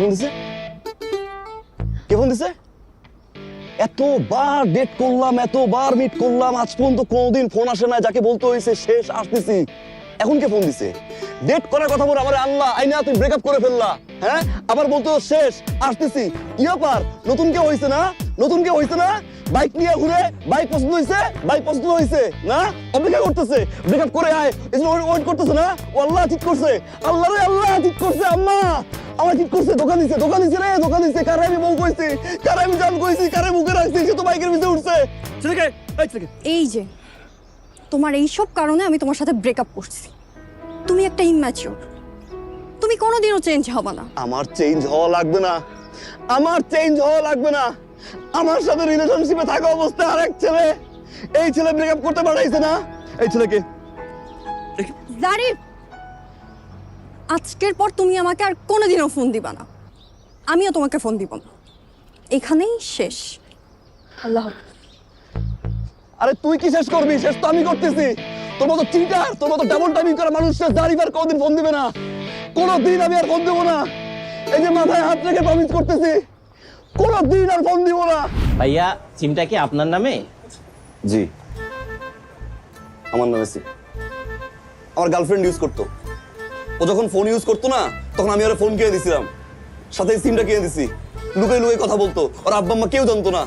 Phone দিছে? কে phone দিছে? এতবার ডেট করলাম, এতবার মিট করলাম, আজ পর্যন্ত কোনোদিন ফোন আসে না। যাকে বলতে হয়েছে শেষ আসতেছি, এখন কে ফোন দিছে? ডেট করার কথা বলে আমার আল্লাহ আইনা তুমি ব্রেকআপ করে ফেললা। হ্যাঁ, আবার বলতো শেষ আসতেছি। কি ব্যাপার? নতুন কেউ হয়েছে না? নতুন কেউ হয়েছে না? বাইক নিয়ে ঘুরে, বাইক পছন্দ হয়েছে, বাইক পছন্দ হয়েছে না, অপেক্ষা করতেছে ব্রেকআপ করে আয়, ওয়েট করতেছে না। ও আল্লাহ ঠিক করছে, আল্লাহ রে আল্লাহ ঠিক করছে। আম্মা আমার ঠিক করছে, দোকান দিছে, দোকান দিছে রে, দোকান দিছে। কারে আমি বউ কইছি, কারে আমি জান কইছি, কারে মুখে রাখছি, সে তো বাইকের ভিতরে উঠছে। ছেলেকে এই যে তোমার এইসব কারণে আমি তোমার সাথে ব্রেকআপ করছি। তুমি একটা ইম্যাচিওর, তুমি কোনোদিনও চেঞ্জ হবে না। আমার চেঞ্জ হওয়া লাগবে না, আমার চেঞ্জ হওয়া লাগবে না। আমার সাথে রিলেশনশিপে থাকা অবস্থায় আরেক ছেলে, এই ছেলে ব্রেকআপ করতে পারাইছে না। এই ছেলেকে জারিফ, আজকের পর তুমি আমাকে আর কোনোদিনও ফোন দিবা না, আমিও তোমাকে ফোন দিব না। এখানেই শেষ। আল্লাহ হাফেজ। আরে তুই কি শেষ করবি? শেষ তো আমি করতেছি। তোর মতো চিটার, তোর মতো ডাবল টাইমিং করা মানুষ জারিফ আর কোনোদিন ফোন দিবে না, কোনোদিন আমি আর ফোন দেবো না। এই যে মাথায় হাত রেখে প্রমিস করতেছি, কোনোদিন আর ফোন দিব না। ভাইয়া সিমটা কি আপনার নামে? জি, আমার নামে সিম। আমার গার্লফ্রেন্ড ইউজ করতো। ও যখন ফোন ইউজ করতো না, তখন আমি ওরা ফোন কিনে দিছিলাম, সাথে সিমটা কিনে দিছি। লুকাই লুকাই কথা বলতো, ওর আব্বা আম্মা কেউ জানতো না।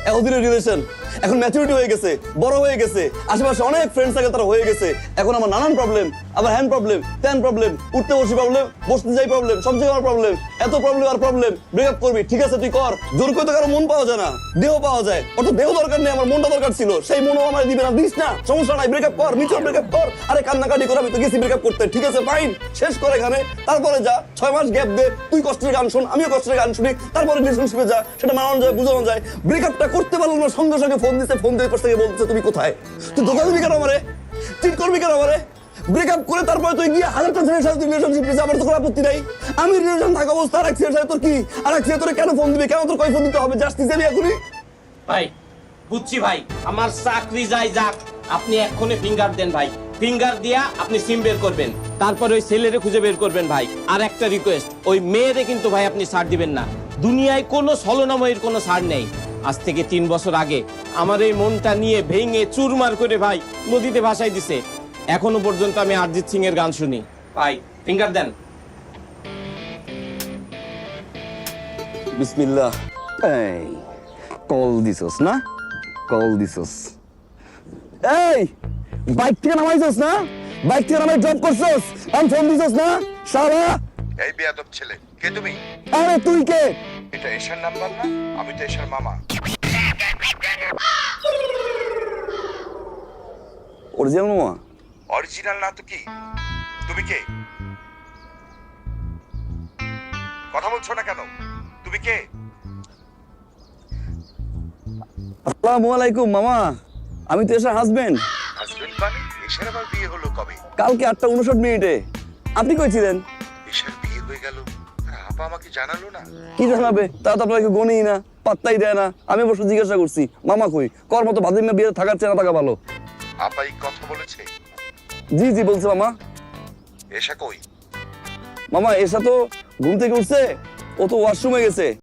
এতদিনের রিলেশন এখন ম্যাচুরিটি হয়ে গেছে, বড় হয়ে গেছে, আশেপাশে অনেক ফ্রেন্ড সার্কেল তারা হয়ে গেছে। এখন আমার নানান প্রবলেম, আবার হ্যান্ড প্রবলেম, ত্যান প্রবলেম, উঠতে বসে প্রবলেম, বসতে যাই প্রবলেম, সব জায়গায় আমার প্রবলেম। এত প্রবলেম আর প্রবলেম। ব্রেকআপ করবি, ঠিক আছে তুই কর। জোর করে তো কারো মন পাওয়া যায় না, দেহ পাওয়া যায়। অত দেহ দরকার নেই, আমার মনটা দরকার ছিল। সেই মনও আমার দিবে না, দিস না, সমস্যা নাই, ব্রেকআপ কর, মিচুর ব্রেকআপ কর। আরে কান্নাকাটি করে আমি তো গেছি ব্রেকআপ করতে, ঠিক আছে ফাইন, শেষ করে এখানে। তারপরে যা 6 মাস গ্যাপ দে, তুই কষ্টের গান শোন, আমিও কষ্টের গান শুনি, তারপরে রিলেশনশিপে যা, সেটা মানানো যায়, বুঝানো যায়। ব্রেকআপটা করতে পারলো না, সঙ্গে সঙ্গে ফোন দিতে, ফোন দিয়ে পাশ থেকে বলছে তুমি কোথায়? তুই ধোকা দিবি কেন আমারে? চিট করবি কেন আমারে? ব্রেকআপ করে তারপরে তুই গিয়ে হাজারটা ছেলের সাথে রিলেশনশিপ নিয়েছিস, আমার তো কোনো আপত্তি নাই। আমি রিলেশন থাকা অবস্থা আর এক ছেলের সাথে তোর কি? আর এক ছেলে তোরে কেন ফোন দিবে? কেন তোর কয় ফোন দিতে হবে? জাস্টিস আমি এখনই ভাই বুঝছি ভাই, আমার চাকরি যাই যাক, আপনি এক্ষুনি ফিঙ্গার দেন ভাই। ফিঙ্গার দিয়া আপনি সিম বের করবেন, তারপর ওই ছেলেরে খুঁজে বের করবেন ভাই। আর একটা রিকোয়েস্ট, ওই মেয়েরে কিন্তু ভাই আপনি ছাড় দিবেন না। দুনিয়ায় কোনো ছলনাময়ীর কোনো ছাড় নেই। আজ থেকে 3 বছর আগে আমার এই মনটা নিয়ে ভেঙে চুরমার করে ভাই নদীতে ভাসাই দিছে। এখনো পর্যন্ত আমি অরিজিৎ সিং এর গান শুনি। ভাই ফিঙ্গার দেন। বিসমিল্লাহ। এই কল দিছস না? কল দিছস। এই বাইক থেকে নামাইছস না? বাইক থেকে নামাই ড্রপ করছস, আমি ফোন দিছস না? শালা এই বেয়াদব ছেলে, কে তুমি? আরে তুই কে? এটা এশার নাম্বার না? আমি তো এশার মামা। অরিজিনাল মামা? অরিজিনাল না তো কি? তুমি কে? কথা বলছো না কেন? তুমি কে? আসসালামু আলাইকুম মামা, আমি তো এসার হাজবেন্ড। হাজবেন্ড মানে? এশার আবার বিয়ে হলো কবে? কালকে 8:59। আপনি কই ছিলেন? এশার বিয়ে হয়ে গেল আর আপা আমাকে জানালো না? কি জানাবে? তা তো আপনাকে গনেই না, পাত্তাই দেয় না। আমি অবশ্য জিজ্ঞাসা করছি মামা কই, কর মতো ভাদিম না বিয়ে থাকার চেয়ে না থাকা ভালো। আপা এই কথা বলেছে? জি জি বলছে মামা। এশা কই? মামা এসা তো ঘুম থেকে উঠছে, ও তো ওয়াশরুমে গেছে।